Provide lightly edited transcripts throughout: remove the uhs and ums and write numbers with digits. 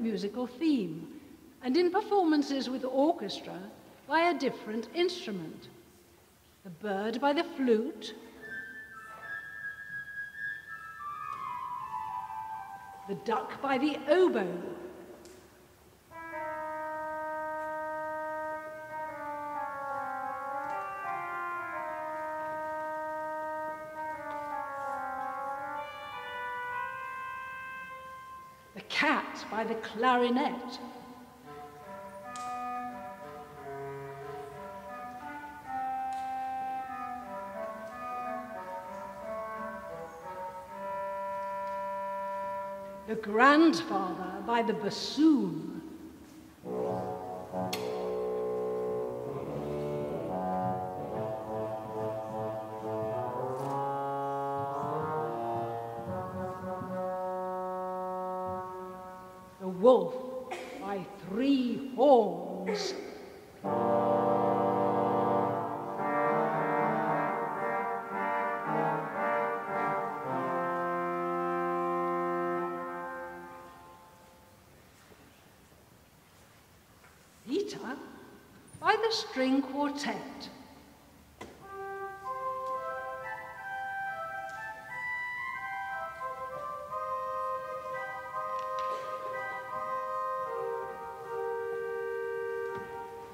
musical theme, and in performances with orchestra by a different instrument. The bird by the flute, the duck by the oboe, the cat by the clarinet, the grandfather by the bassoon, the wolf by 3 horns, Peter by the string quartet,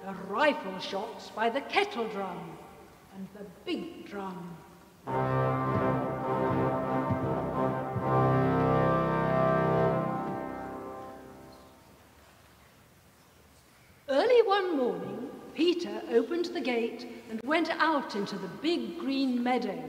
the rifle shots by the kettle drum and the big drum. Early one morning, Peter opened the gate and went out into the big green meadow.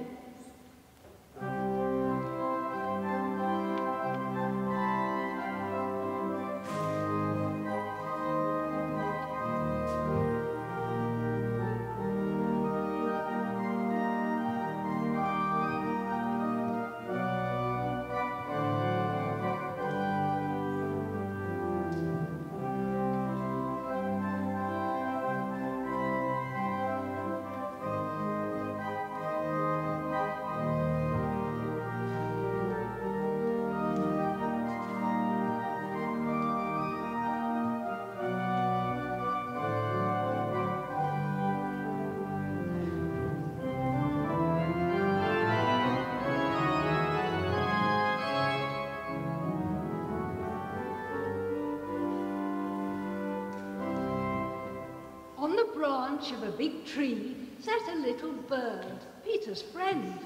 On the branch of a big tree sat a little bird, Peter's friend.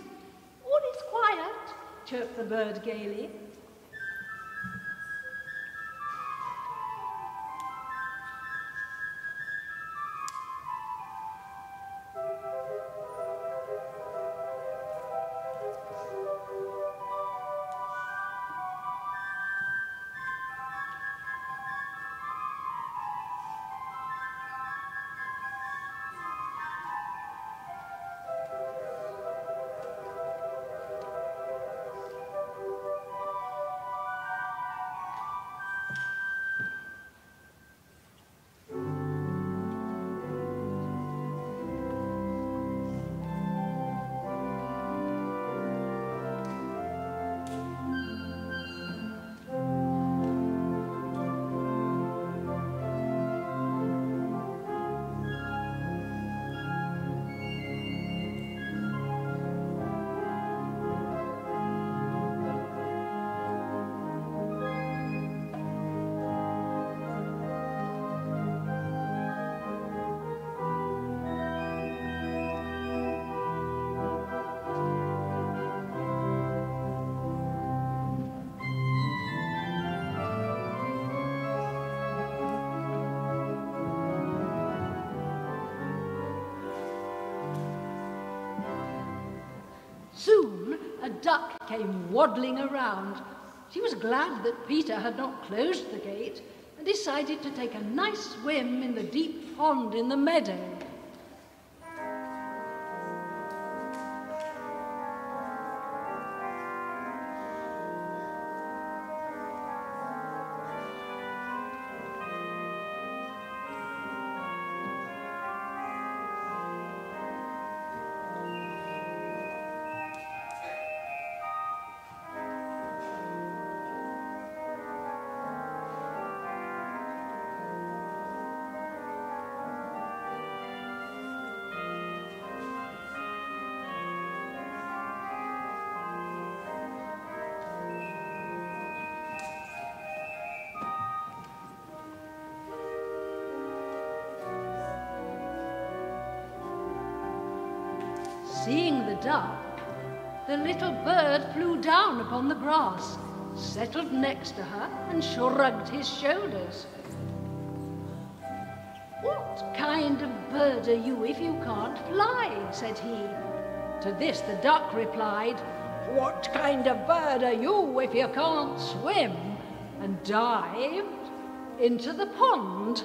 "All is quiet," chirped the bird gaily. Soon a duck came waddling around. She was glad that Peter had not closed the gate and decided to take a nice swim in the deep pond in the meadow. duck, the little bird flew down upon the grass, settled next to her, and shrugged his shoulders. "What kind of bird are you if you can't fly?" said he. To this the duck replied, "What kind of bird are you if you can't swim?" and dived into the pond.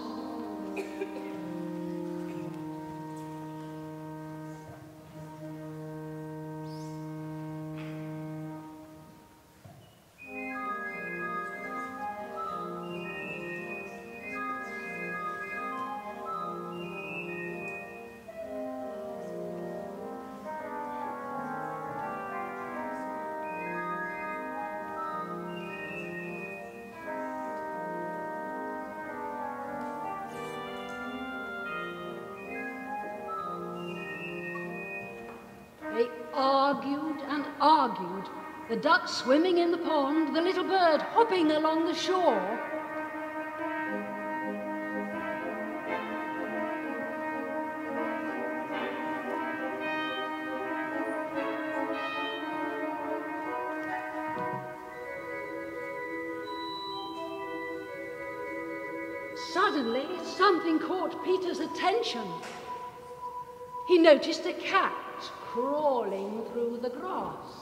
They argued and argued, the duck swimming in the pond, the little bird hopping along the shore. Suddenly, something caught Peter's attention. He noticed a cat crawling through the grass.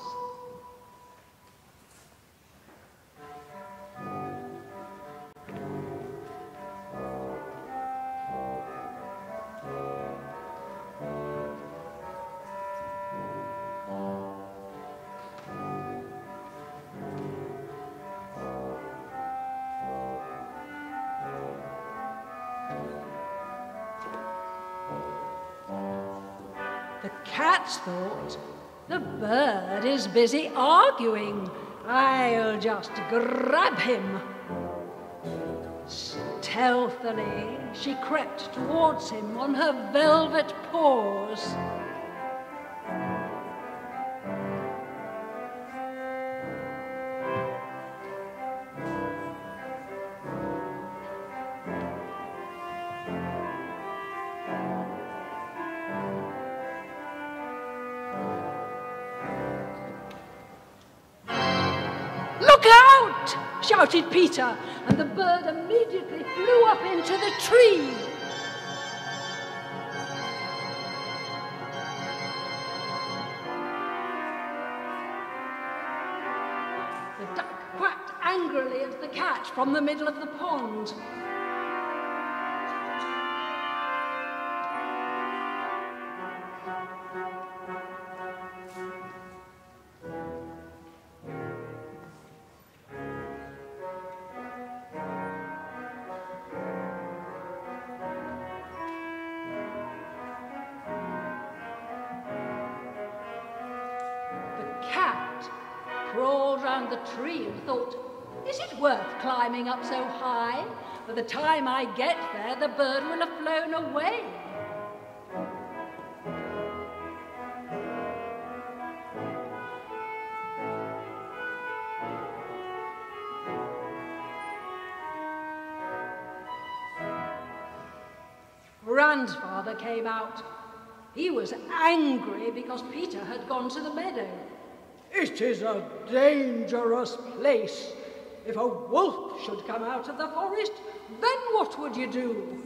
The cat thought, "The bird is busy arguing. I'll just grab him." Stealthily, she crept towards him on her velvet paws. "Look out!" shouted Peter, and the bird immediately flew up into the tree. The duck quacked angrily at the cat from the middle of the pond. Cat crawled round the tree and thought, "Is it worth climbing up so high? By the time I get there, the bird will have flown away." Grandfather came out. He was angry because Peter had gone to the meadow. "It is a dangerous place. If a wolf should come out of the forest, then what would you do?"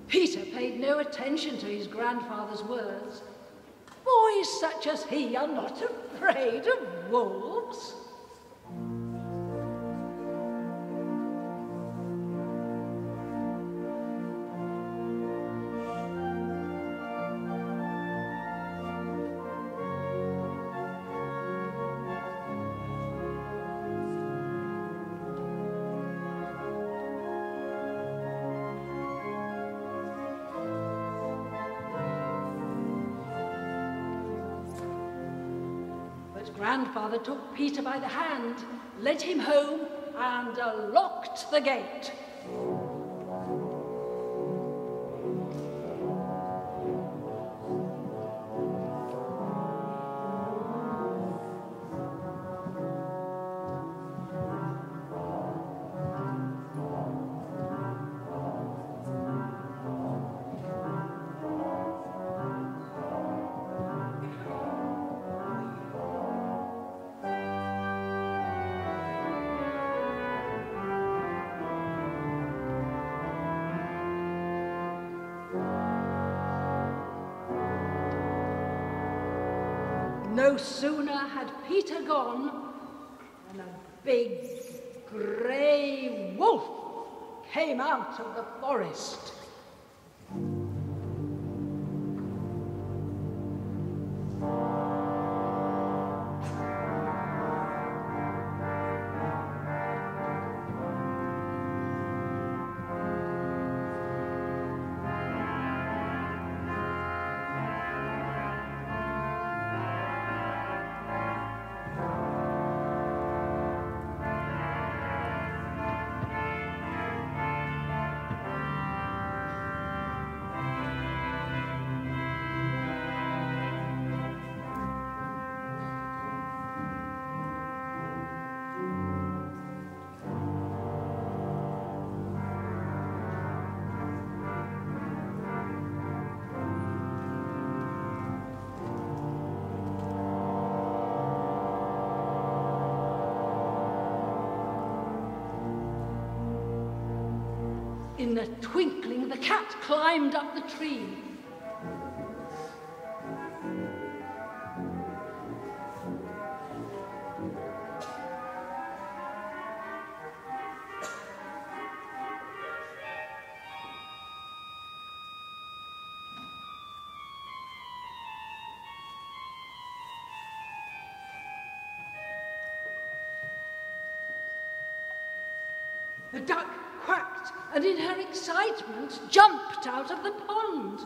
Peter paid no attention to his grandfather's words. Boys Boys such as he are not afraid of wolves. Grandfather took Peter by the hand, led him home, and locked the gate. No sooner had Peter gone than a big grey wolf came out of the forest. In a twinkling, the cat climbed up the tree. The duck quacked and in her excitement jumped out of the pond.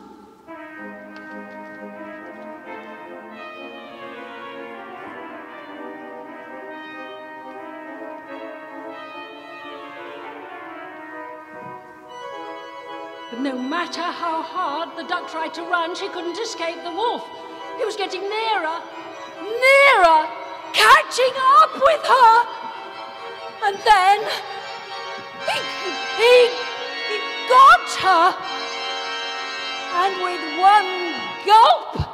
But no matter how hard the duck tried to run, she couldn't escape the wolf. He was getting nearer, nearer, catching up with her. And then he got her, and with one gulp,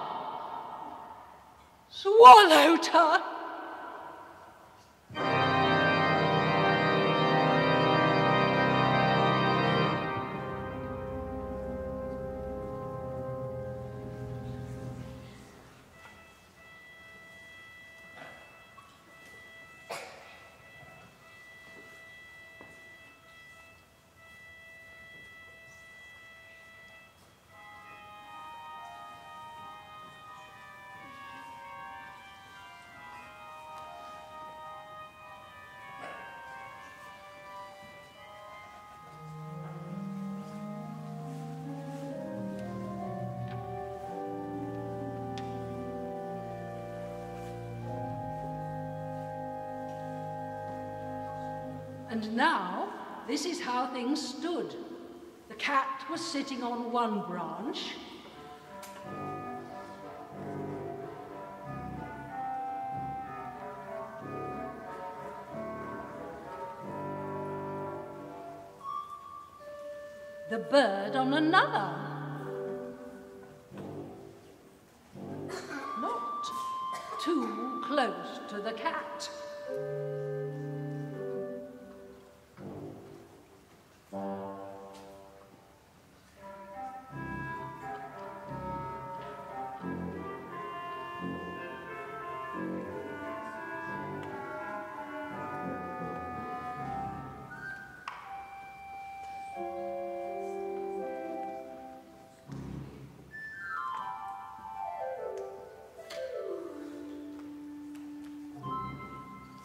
swallowed her. And now, this is how things stood. The cat was sitting on one branch. The bird on another. Not too close to the cat.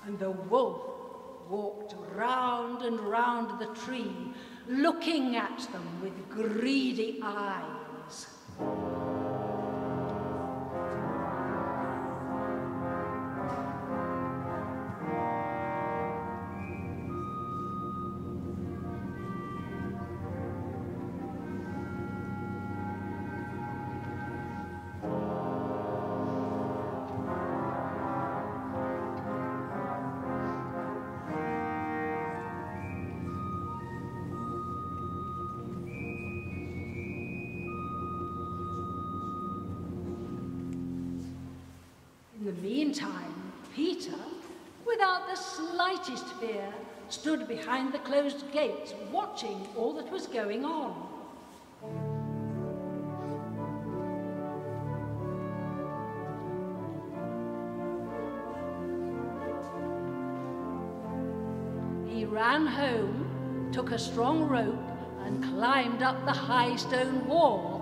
and the wolf walked round and round the tree, looking at them with greedy eyes. In the meantime, Peter, without the slightest fear, stood behind the closed gates, watching all that was going on. He ran home, took a strong rope, and climbed up the high stone wall.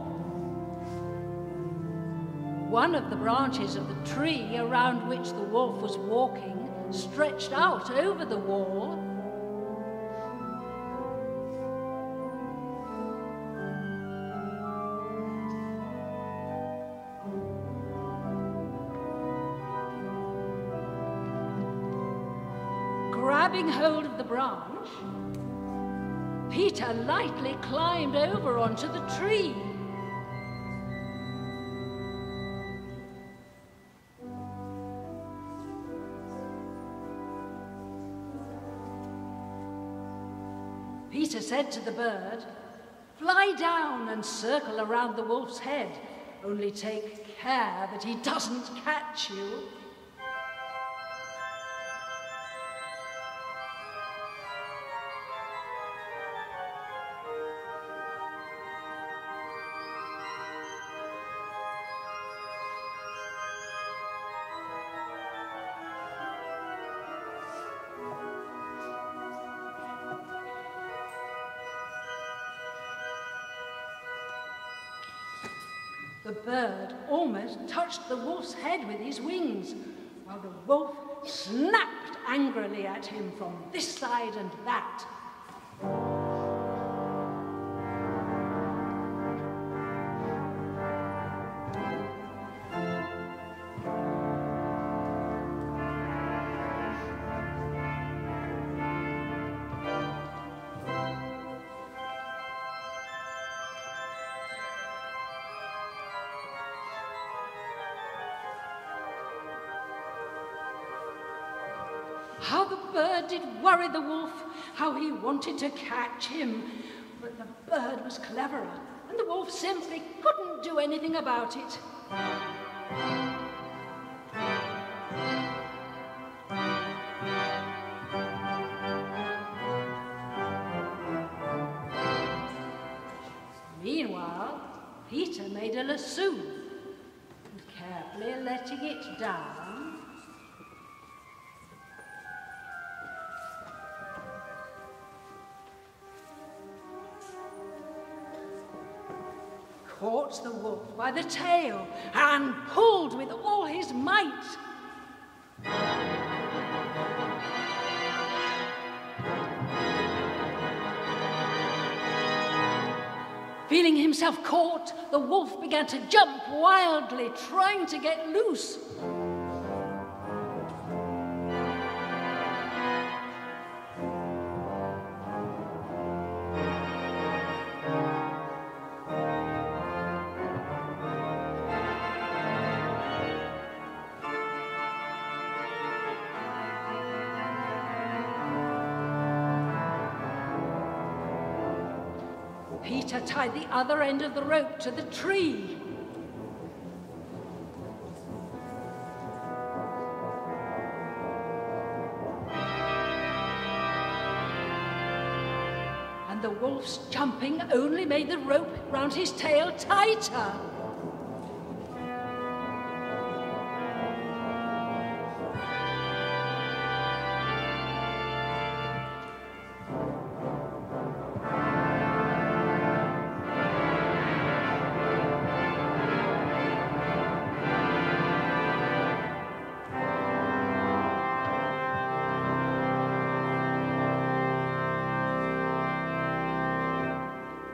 One of the branches of the tree around which the wolf was walking stretched out over the wall. Grabbing hold of the branch, Peter lightly climbed over onto the tree. Peter said to the bird, "Fly down and circle around the wolf's head. Only take care that he doesn't catch you." The bird almost touched the wolf's head with his wings, while the wolf snapped angrily at him from this side and that. How the bird did worry the wolf, how he wanted to catch him. But the bird was cleverer, and the wolf simply couldn't do anything about it. Meanwhile, Peter made a lasso, and carefully letting it down, caught the wolf by the tail and pulled with all his might. Feeling himself caught, the wolf began to jump wildly, trying to get loose. Peter tied the other end of the rope to the tree. And the wolf's jumping only made the rope round his tail tighter.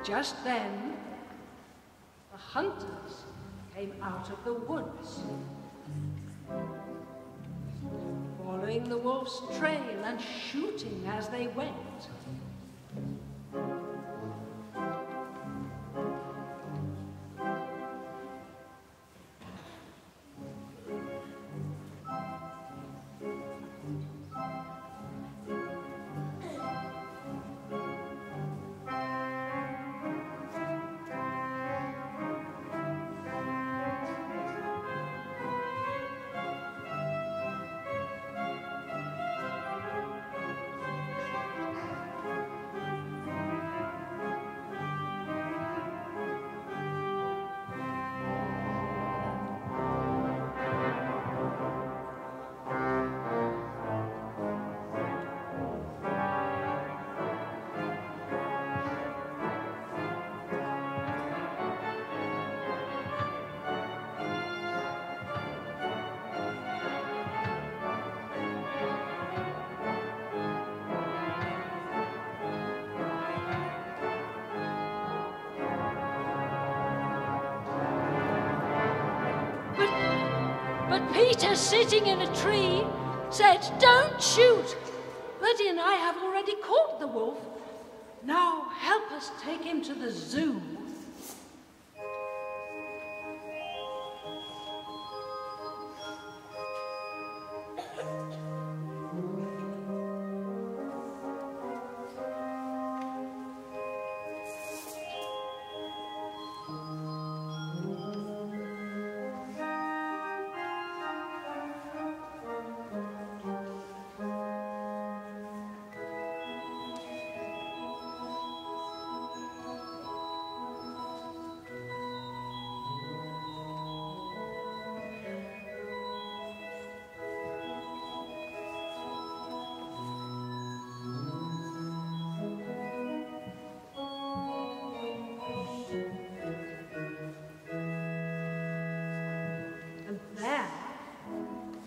Just then, the hunters came out of the woods, following the wolf's trail and shooting as they went. But Peter, sitting in a tree, said, "Don't shoot! Bertie and I have already caught the wolf. Now help us take him to the zoo."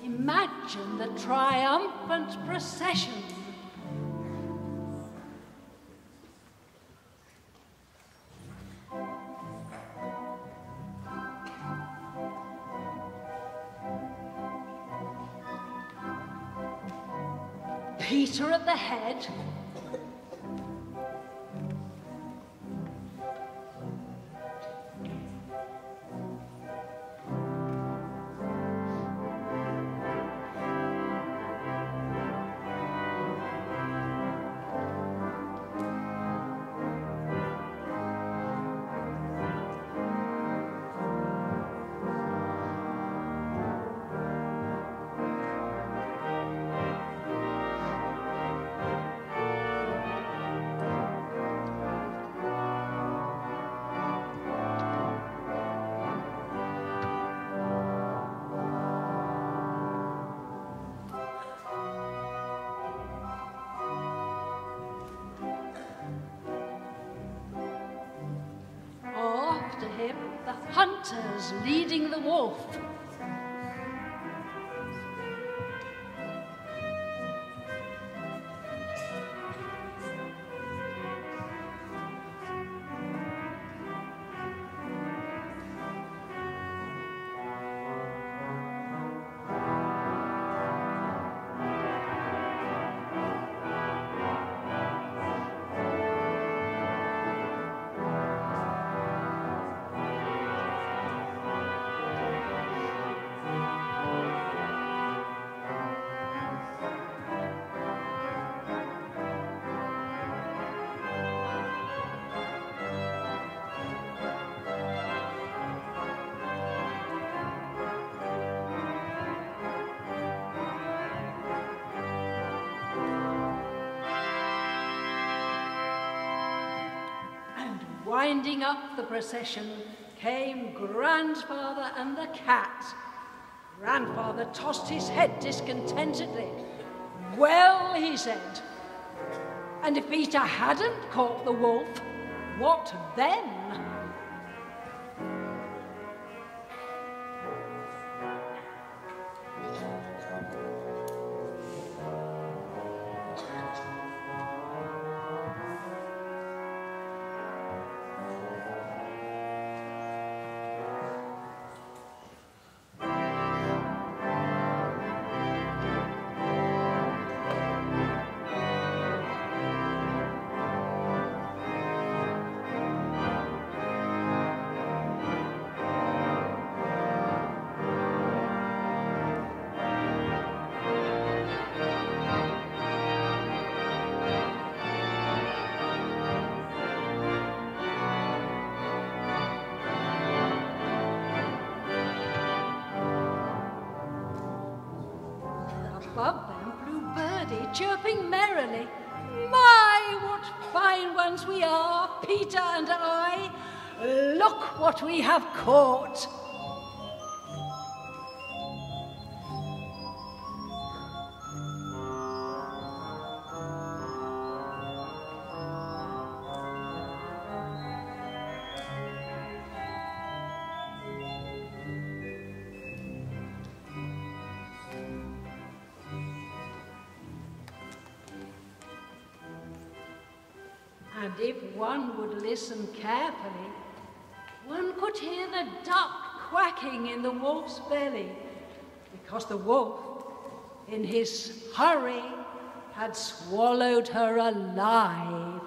Imagine the triumphant procession. Peter at the head, after him, the hunters leading the wolf. Winding up the procession came Grandfather and the cat. Grandfather tossed his head discontentedly. "Well," he said, "and if Peter hadn't caught the wolf, what then?" above them flew Birdie, chirping merrily. My, what fine ones we are, Peter and I! Look what we have caught! And if one would listen carefully, one could hear the duck quacking in the wolf's belly, because the wolf, in his hurry, had swallowed her alive.